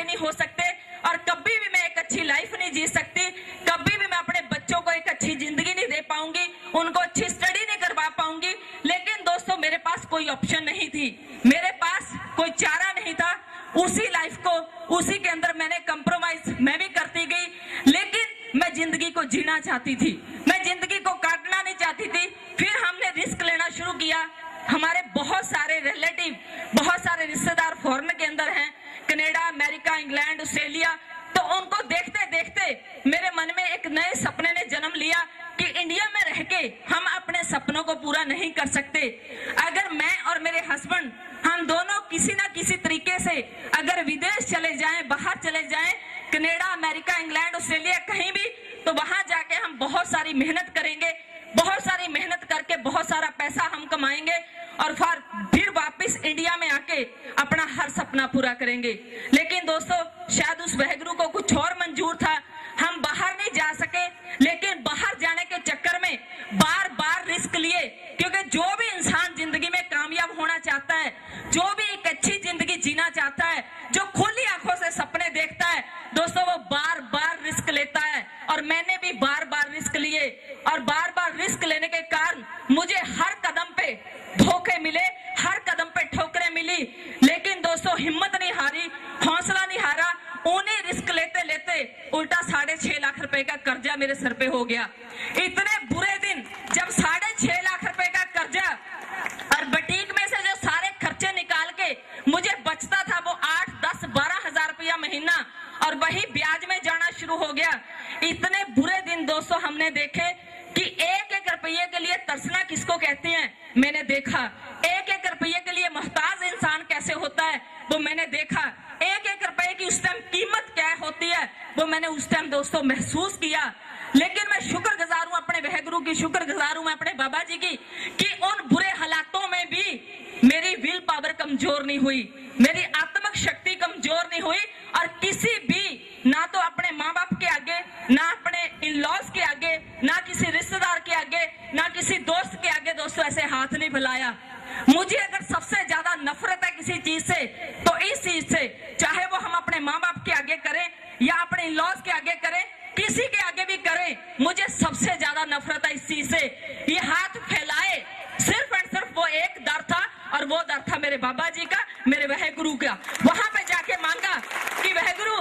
बेटे नहीं हो सकते और कभी भी मैं एक अच्छी लाइफ नहीं जी सकती, कभी भी मैं अपने बच्चों को एक अच्छी जिंदगी नहीं दे पाऊंगी, उनको अच्छी स्टडी नहीं करवा पाऊंगी। लेकिन दोस्तों मेरे पास कोई ऑप्शन नहीं थी, मेरे पास कोई चारा नहीं था। उसी लाइफ को, उसी के अंदर मैंने कंप्रोमाइज मैं भी करती गई, लेकिन मैं जिंदगी को जीना चाहती थी, मैं जिंदगी को काटना नहीं चाहती थी। फिर हमने रिस्क लेना शुरू किया। हमारे बहुत सारे रिलेटिव, बहुत सारे रिश्तेदार फॉरेन के अंदर हैं, कनाडा, अमेरिका, इंग्लैंड, ऑस्ट्रेलिया। तो उनको देखते देखते मेरे मन में एक नए सपने ने जन्म लिया कि इंडिया में रह के हम अपने सपनों को पूरा नहीं कर सकते। अगर मैं और मेरे हस्बैंड हम दोनों किसी ना किसी तरीके से अगर विदेश चले जाएं, बाहर चले जाएं, कनाडा, अमेरिका, इंग्लैंड, ऑस्ट्रेलिया, कहीं भी, तो वहां जाके हम बहुत सारी मेहनत करेंगे, बहुत सारी मेहनत करके बहुत सारा पैसा हम कमाएंगे और फिर वापस इंडिया में आके अपना हर सपना पूरा करेंगे। लेकिन दोस्तों शायद उस वाहिगुरु को कुछ और मंजूर था, हम बाहर नहीं जा सके। लेकिन बाहर जाने के चक्कर में बार बार रिस्क लिए, क्योंकि जो भी इंसान जिंदगी में कामयाब होना चाहता है, जो भी एक अच्छी जिंदगी जीना चाहता है, जो खुली आंखों से सपने देखता है, दोस्तों वो बार बार रिस्क लेता है। और मैंने भी बार बार रिस्क लिए और बार बार रिस्क लेने के कारण मुझे हर कदम पे धोखे मिले, हर कदम पे ठोकरें मिली। लेकिन दोस्तों हिम्मत नहीं हारी, हौसला नहीं हारा। उन्हें रिस्क लेते लेते उल्टा 6.5 लाख रुपए का कर्जा मेरे सर पे हो गया। इतने बुरे दिन जब 6.5 लाख रुपए का कर्जा और बुटीक में से जो सारे खर्चे निकाल के मुझे बचता था वो 8, 10, 12 हजार रुपया महीना, और वही ब्याज में जाना शुरू हो गया। इतने बुरे दिन दोस्तों हमने देखे कि एक एक रुपये के लिए तरसना किसको कहते हैं मैंने देखा। एक एक रुपये के लिए मोहताज इंसान कैसे होता है वो मैंने देखा। एक एक रुपए की उस टाइम कीमत क्या होती है वो मैंने उस टाइम दोस्तों महसूस किया। लेकिन मैं शुक्रगुजार हूं अपने वाहिगुरु की, शुक्रगुजार हूं मैं अपने बाबा जी की कि उन बुरे हालातों में भी मेरी विल पावर कमजोर नहीं हुई, मेरी आत्मिक शक्ति कमजोर नहीं हुई। और किसी भी, ना तो अपने माँ बाप के आगे, ना अपने इन लॉज के आगे, ना किसी रिश्तेदार के आगे, ना किसी दोस्त के आगे दोस्तों ऐसे हाथ नहीं फैलाया। मुझे अगर सबसे ज्यादा नफरत है किसी चीज से तो इस चीज से, चाहे वो हम अपने माँ बाप के आगे करें या अपने इन लॉज के आगे करें, किसी के आगे भी करें, मुझे सबसे ज्यादा नफरत है इस चीज से। ये हाथ फैलाए सिर्फ और सिर्फ वो एक दर था, और वो दर था मेरे बाबा जी का, मेरे वाहिगुरु का। वहां पे जाके मांगा कि वाहिगुरु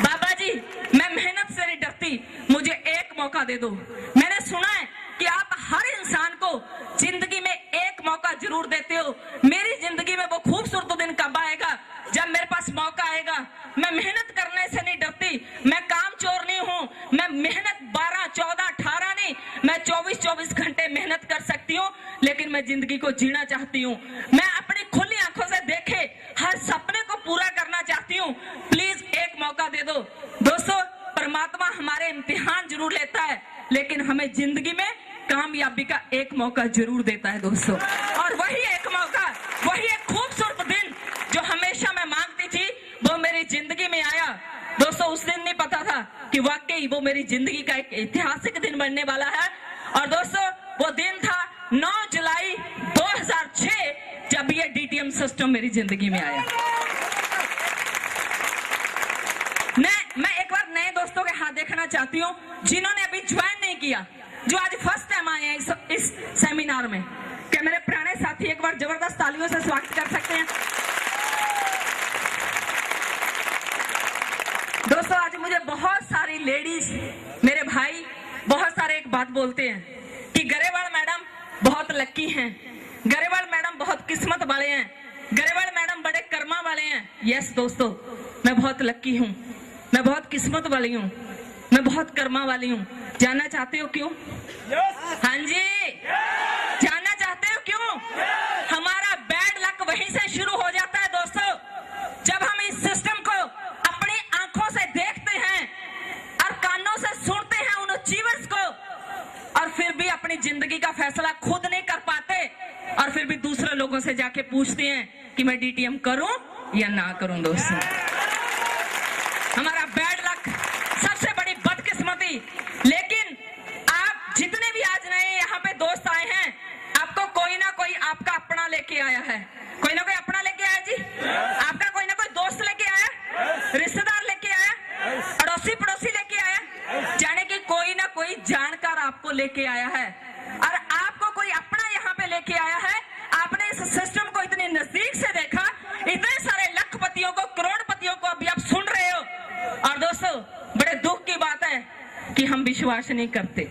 बाबा जी मैं मेहनत से नहीं डरती, मुझे एक मौका दे दो। मैंने सुना है कि आप हर इंसान को जिंदगी में एक मौका जरूर देते हो। मेरी जिंदगी में वो खूबसूरत दिन कब आएगा जब मेरे पास मौका आएगा। मैं मेहनत करने से नहीं डरती, मैं काम चोर नहीं हूँ, मैं मेहनत 12, 14, 18 नहीं, मैं 24 घंटे मेहनत कर सकती हूँ। लेकिन मैं जिंदगी को जीना चाहती हूँ, मैं अपनी खुली आंखों से देखे हर सपने को पूरा करना चाहती हूँ। प्लीज एक मौका दे दो। दोस्तों परमात्मा हमारे इम्तिहान जरूर लेता है, लेकिन हमें जिंदगी में कामयाबी का एक मौका जरूर देता है दोस्तों। और वही एक मौका, वही एक खूबसूरत दिन जो हमेशा मैं मांगती थी, वो मेरी जिंदगी में आया। दोस्तों उस दिन नहीं पता था कि वाकई वो मेरी जिंदगी का एक ऐतिहासिक दिन बनने वाला है। और दोस्तों वो दिन था 9 जुलाई 2006 जब ये डीटीएम सिस्टम मेरी जिंदगी में आया। मैं एक बार नए दोस्तों के हाथ देखना चाहती हूँ जिन्होंने अभी ज्वाइन नहीं किया, जो आज फर्स्ट टाइम आए हैं इस सेमिनार में। क्या मेरे पुराने साथी एक बार जबरदस्त तालियों से स्वागत कर सकते हैं? दोस्तों आज मुझे बहुत सारी लेडीज, मेरे भाई बहुत सारे एक बात बोलते हैं कि गरेवाल मैडम बहुत लकी हैं, गरेवाल मैडम बहुत किस्मत वाले हैं, गरेवाल मैडम बड़े कर्मा वाले हैं। यस दोस्तों मैं बहुत लकी हूँ, मैं बहुत किस्मत वाली हूँ, मैं बहुत कर्मा वाली हूँ। जानना चाहते हो क्यों? हाँ जी, जानना चाहते हो क्यों? हमारा बैड लक वहीं से शुरू हो जाता है दोस्तों, जब हम इस सिस्टम को अपनी आंखों से देखते हैं और कानों से सुनते हैं उन अचीवर्स को, और फिर भी अपनी जिंदगी का फैसला खुद नहीं कर पाते, और फिर भी दूसरे लोगों से जाके पूछते हैं कि मैं डीटीएम करूं या ना करूं। दोस्तों हमारा बैड लक, सबसे बड़ी बदकिस्मती। लेकिन आप जितने भी आज नए यहाँ पे दोस्त आए हैं, आपको कोई ना कोई आपका अपना लेके आया है, कोई ना कोई अपना लेके आया जी, आपका कोई ना कोई दोस्त लेके आया। लेके आया है और आपको कोई अपना यहाँ पे लेके आया है। आपने इस सिस्टम को इतनी नजदीक से देखा, इतने सारे लखपतियों को, करोड़पतियों को अभी आप सुन रहे हो। और दोस्तों, बड़े दुख की बात है कि हम विश्वास नहीं करते,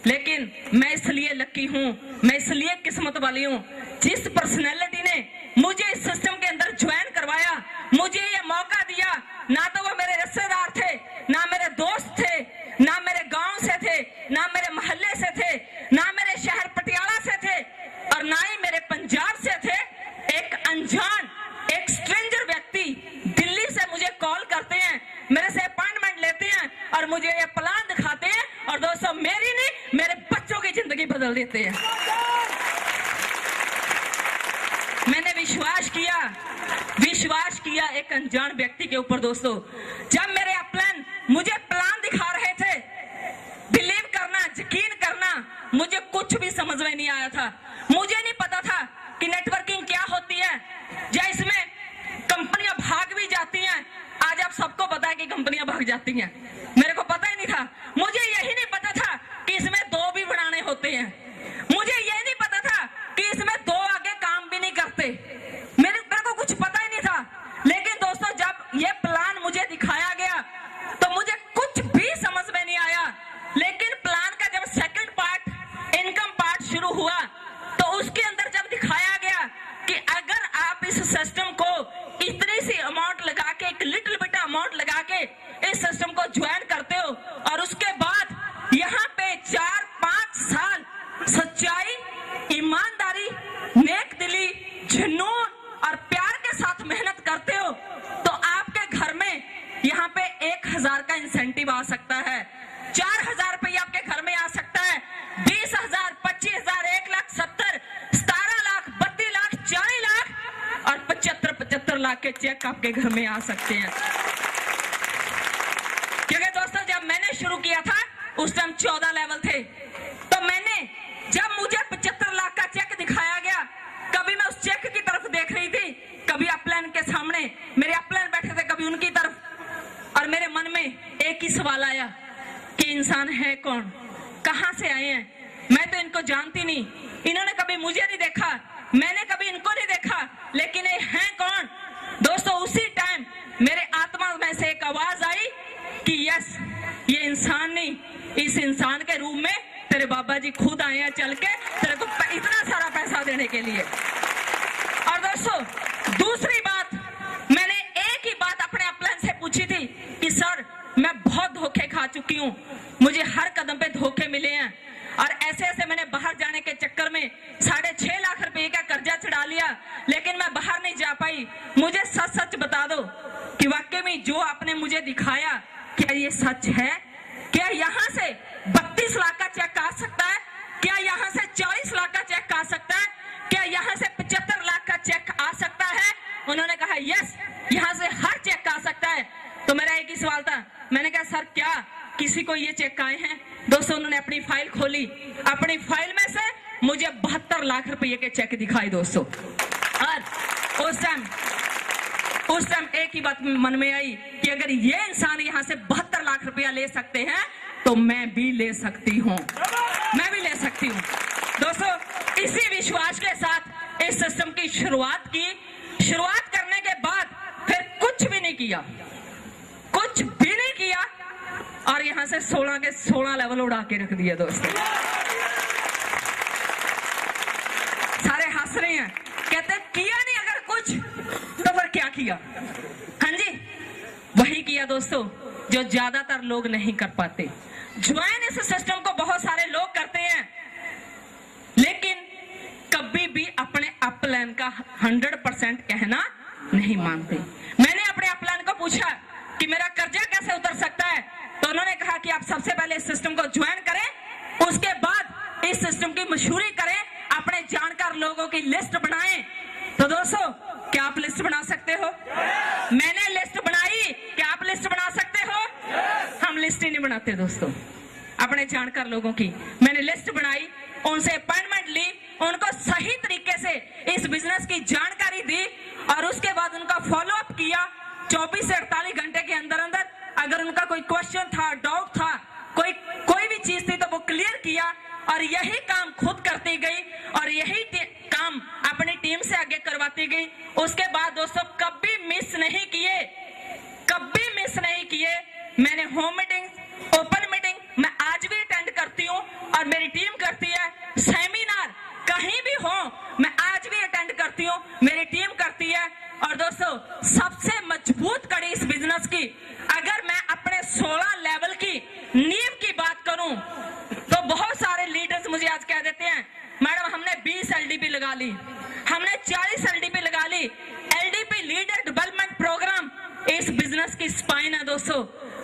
लेकिन मैं इसलिए लकी हूं, मैं इसलिए किस्मत वाली हूं, जिस पर्सनैलिटी ने मुझे इस सिस्टम के अंदर ज्वाइन करवाया, मुझे ये मौका दिया। ना तो वो मेरे रिश्तेदार थे, ना मेरे दोस्त थे, ना मेरे गांव से थे, ना मेरे मोहल्ले से थे, ना मेरे शहर पटियाला से थे, और ना ही मेरे पंजाब से थे। एक अनजान, एक स्ट्रेंजर व्यक्ति दिल्ली से मुझे कॉल करते हैं, मेरे से अपॉइंटमेंट लेते हैं और मुझे ये प्लान दिखाते हैं, और दोस्तों मेरी नहीं, मेरे बच्चों की जिंदगी बदल देते हैं। मैंने विश्वास किया एक अनजान व्यक्ति के ऊपर। दोस्तों, जब मेरे अपलाइन मुझे प्लान दिखा रहे थे, बिलीव करना, यकीन करना, मुझे कुछ भी समझ में नहीं आया था। मुझे नहीं पता था कि नेटवर्किंग क्या होती है, या इसमें कंपनियां भाग भी जाती हैं। आज आप सबको पता है कि कंपनियां भाग जाती हैं, मेरे को पता ही नहीं था। मुझे यही नहीं पता था कि इसमें 2 भी बनाने होते हैं। मुझे यही नहीं पता था कि इसमें 2 आगे काम भी नहीं करते। मेरे को कुछ पता ही नहीं था। लेकिन दोस्तों, जब ये प्लान मुझे दिखाया गया तो मुझे कुछ भी समझ में नहीं आया। लेकिन प्लान का जब सेकंड पार्ट, इनकम पार्ट शुरू हुआ, तो उसके अंदर जब दिखाया गया कि अगर आप इस सिस्टम को इतनी सी अमाउंट लगा के, एक लिटिल बिट अमाउंट लगा के इस सिस्टम को ज्वाइन करते हो, और उसके बाद यहाँ पे 4-5 साल सच्चाई, ईमानदारी, नेक दिली, जुनून और प्यार के साथ मेहनत करते हो, तो आपके घर में यहाँ पे 1000 का इंसेंटिव आ सकता है, 4000 रुपया आपके घर में आ सकता है, 20,000, 25,000, 1,70,000, 17 लाख, 32 लाख, 40 लाख और 75 लाख के चेक आपके घर में आ सकते हैं। क्योंकि दोस्तों, जब मैंने शुरू किया था उस टाइम 14 लेवल थे, तो मैंने जब मुझे 75 लाख का चेक दिखाया गया, कभी मैं उस चेक की तरफ देख रही थी, कभी अपलाइन के सामने मेरे अपलाइन बैठे थे, कभी उनकी तरफ, और मेरे मन में एक ही सवाल आया कि इंसान है कौन, कहां से आए हैं। मैं तो इनको जानती नहीं, इन्होंने कभी मुझे नहीं देखा, मैंने कभी इनको नहीं देखा, लेकिन ये हैं कौन। दोस्तों, उसी टाइम मेरे आत्मा में से एक आवाज आई कि यस, ये इंसान नहीं, इस इंसान के रूप में तेरे बाबा जी खुद आए हैं चल के तेरे को इतना सारा पैसा देने के लिए। और दोस्तों, दूसरी बात, मैंने एक ही बात अपने अपलाइन से पूछी थी कि सर, मैं बहुत धोखे खा चुकी हूँ, मुझे हर कदम पे धोखे मिले हैं, और ऐसे मैंने बाहर जाने के चक्कर में 6.5 लाख रुपए का कर्जा चढ़ा लिया, लेकिन मैं बाहर नहीं जा पाई। मुझे सच बता दो कि वाकई में जो आपने मुझे दिखाया, क्या ये सच है? क्या यहाँ से 32 लाख का चेक आ सकता है? क्या यहाँ से 40 लाख का चेक आ सकता है? क्या यहाँ से 75 लाख का चेक आ सकता है? उन्होंने कहा यस, यहाँ से हर चेक आ सकता है। तो मेरा एक ही सवाल था, मैंने कहा सर, क्या किसी को ये चेक आए हैं? दोस्तों, उन्होंने अपनी फाइल खोली, अपनी फाइल में से मुझे 72 लाख रुपए के चेक दिखाई दोस्तों। और उस टाइम एक ही बात मन में आई कि अगर ये इंसान यहाँ से 72 लाख रुपया ले सकते हैं, तो मैं भी ले सकती हूँ, मैं भी ले सकती हूँ। दोस्तों, इसी विश्वास के साथ इस सिस्टम की शुरुआत की। शुरुआत करने के बाद फिर कुछ भी नहीं किया, कुछ भी नहीं किया, और यहाँ से 16 के 16 लेवल उड़ा के रख दिया। दोस्तों, सारे हंस रहे हैं, कहते किया नहीं अगर कुछ, तो फिर क्या किया? हाँ जी, वही किया दोस्तों जो ज्यादातर लोग नहीं कर पाते। ज्वाइन इस सिस्टम को बहुत सारे लोग करते हैं, लेकिन कभी भी अपने अपलाइन का 100% कहना नहीं मानते। मैंने अपने अपलाइन को पूछा कि मेरा कर्जा कैसे उतर सकता है, तो उन्होंने कहा कि आप सबसे पहले इस सिस्टम को ज्वाइन करें, उसके बाद इस सिस्टम की मशहूरी करें, अपने जानकार लोगों की लिस्ट बनाएं। तो दोस्तों, क्या आप लिस्ट बना सकते हो? मैंने लिस्ट बनाई, क्या आप लिस्ट बना सकते हो? हम लिस्ट ही नहीं बनाते दोस्तों, अपने जानकार लोगों की मैंने लिस्ट बनाई, उनसे अपॉइंटमेंट ली, उनको सही तरीके से इस बिजनेस की जानकारी दी, और उसके बाद उनका फॉलो अप किया। 24 से 48 घंटे के अंदर अगर उनका कोई क्वेश्चन था, डाउट था, कोई भी चीज थी, तो वो क्लियर किया। और यही काम खुद करती गई और यही काम अपनी टीम से आगे करवाती गई। उसके बाद दोस्तों कभी मिस नहीं किए मैंने होम मीटिंग, ओपन मीटिंग मैं आज भी अटेंड करती हूँ और मेरी टीम करती है। सेमिनार कहीं भी हो मैं आज भी अटेंड करती हूँ, मेरी टीम करती है। और दोस्तों सबसे मजबूत कड़ी इस बिजनेस की, अगर मैं अपने 16 लेवल की नींव की बात करूं तो बहुत सारे लीडर्स मुझे आज कह देते हैं मैडम हमने 20 LDP लगा ली, हमने 40 LDP लगा ली। LDP लीडर डेवलपमेंट प्रोग्राम इस बिजनेस की स्पाइन है दोस्तों।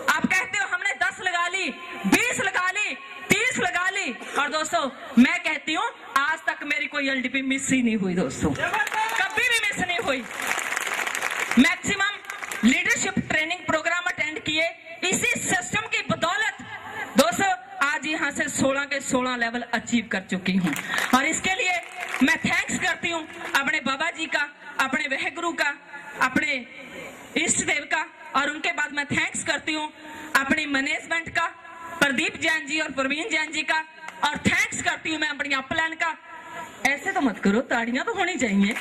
आप कहते हो हमने 10 लगा ली, 20 लगा ली, 30 लगा ली, और दोस्तों मैं कहती हूँ आज तक मेरी कोई LDP मिस ही नहीं हुई दोस्तों, कभी भी मिस नहीं हुई। Maximum leadership training program attend किए, इसी सिस्टम की बदौलत दोस्तों आज यहाँ से 16 के 16 लेवल अचीव कर चुकी हूँ। और इसके लिए मैं थैंक्स करती हूँ अपने बाबा जी का, अपने वाहेगुरु का, अपने इष्ट देव का, और उनके बाद मैं थैंक्स करती हूँ अपनी मैनेजमेंट का, प्रदीप जैन जी और प्रवीण जैन जी का, और थैंक्स करती हूँ मैं अपनी अपलाइन का। ऐसे तो मत करो, ताड़ियां तो होनी चाहिए।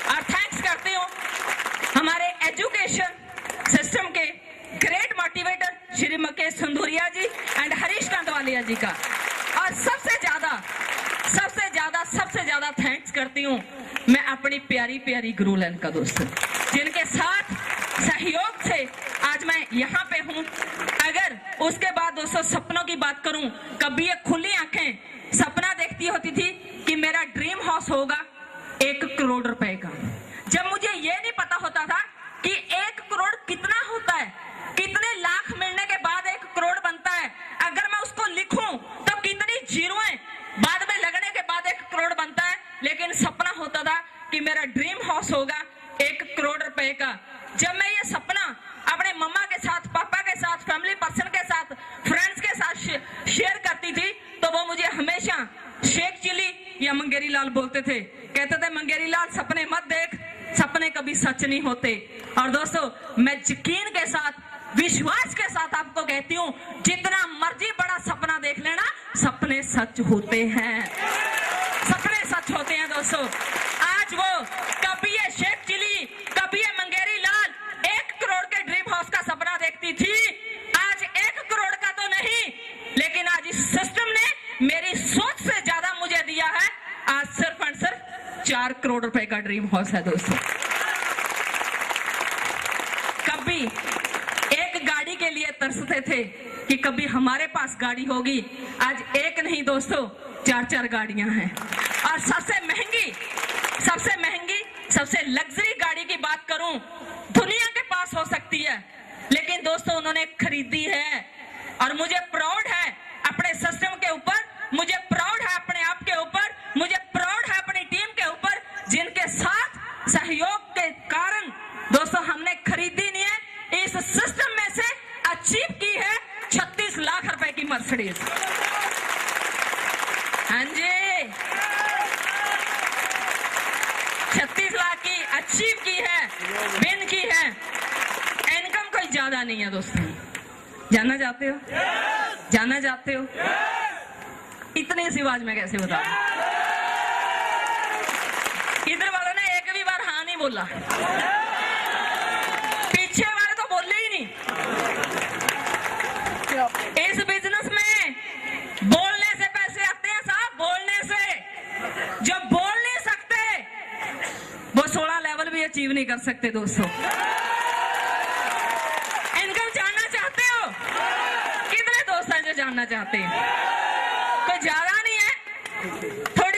और थैंक्स करती हूँ हमारे एजुकेशन सिस्टम के great motivator Shri Mukesh Sunduriya ji and Harish Kandwalia ji का। और सबसे ज्यादा थैंक्स करती हूँ मैं अपनी प्यारी प्यारी गुरुलैन का दोस्तों, जिनके साथ सहयोग से आज मैं यहाँ पे हूँ। अगर उसके बाद दोस्तों सपनों की बात करूं, कभी ये खुली आंखें सपना देखती होती थी कि मेरा ड्रीम हाउस होगा 1 करोड़ रुपए का। जब मुझे ये नहीं पता होता था कि 1 करोड़ कितना होता है, कितने लाख मिलने के बाद 1 करोड़ बनता है, अगर मैं उसको लिखूं तो कितनी जीरोएं बाद में लगने के बाद 1 करोड़ बनता है। लेकिन सपना होता था कि मेरा ड्रीम हाउस होगा 1 करोड़ रुपए का। जब मैं ये सपना अपने मम्मा के साथ, पापा के साथ, फैमिली पर्सन के साथ, फ्रेंड्स के साथ शेयर करती थी तो वो मुझे हमेशा शेख चिली या मंगेरी लाल बोलते थे, कहते थे मंगेरी लाल सपने मत देख, सपने कभी सच नहीं होते। और दोस्तों मैं यकीन के साथ, विश्वास के साथ आपको कहती हूँ जितना मर्जी बड़ा सपना देख लेना, सपने सच होते हैं, सपने सच होते हैं दोस्तों। आज वो कभी ये शेख चिली, कभी ये मंगेरी लाल 1 करोड़ के ड्रीम हाउस का सपना देखती थी, आज 1 करोड़ का तो नहीं, लेकिन आज इस सिस्टम ने मेरी सोच से ज्यादा मुझे दिया है। आज सिर्फ और सिर्फ 4 करोड़ रुपए का ड्रीम हाउस है दोस्तों। कभी एक गाड़ी के लिए तरसते थे कि कभी हमारे पास गाड़ी होगी, आज एक नहीं दोस्तों 4-4 गाड़ियां हैं। और सबसे महंगी, सबसे लग्जरी गाड़ी की बात करूं, दुनिया के पास हो सकती है, लेकिन दोस्तों उन्होंने खरीदी है। और मुझे प्राउड है अपने सिस्टम के ऊपर, मुझे प्राउड है अपने आप के ऊपर, मुझे प्राउड है अपनी टीम के ऊपर, जिनके साथ सहयोग के कारण दोस्तों हमने खरीदी नहीं है, इस सिस्टम में से अचीव की है 36 लाख रुपए की मर्सिडीज। हाँ जी, 36 लाख की अचीव की है, विन की है। इनकम कोई ज्यादा नहीं है दोस्तों, जानना चाहते हो? जानना चाहते हो? इतनी सी आवाज में कैसे बता? इधर वालों ने एक भी बार हाँ नहीं बोला, पीछे वाले तो बोले ही नहीं। इस बिजनेस में बोलने से पैसे आते हैं साहब, बोलने से। जो बोल नहीं सकते वो 16 लेवल भी अचीव नहीं कर सकते दोस्तों। इनकम जानना चाहते हो? कितने दोस्त हैं जो जानना चाहते हैं? कोई ज्यादा नहीं है, थोड़ी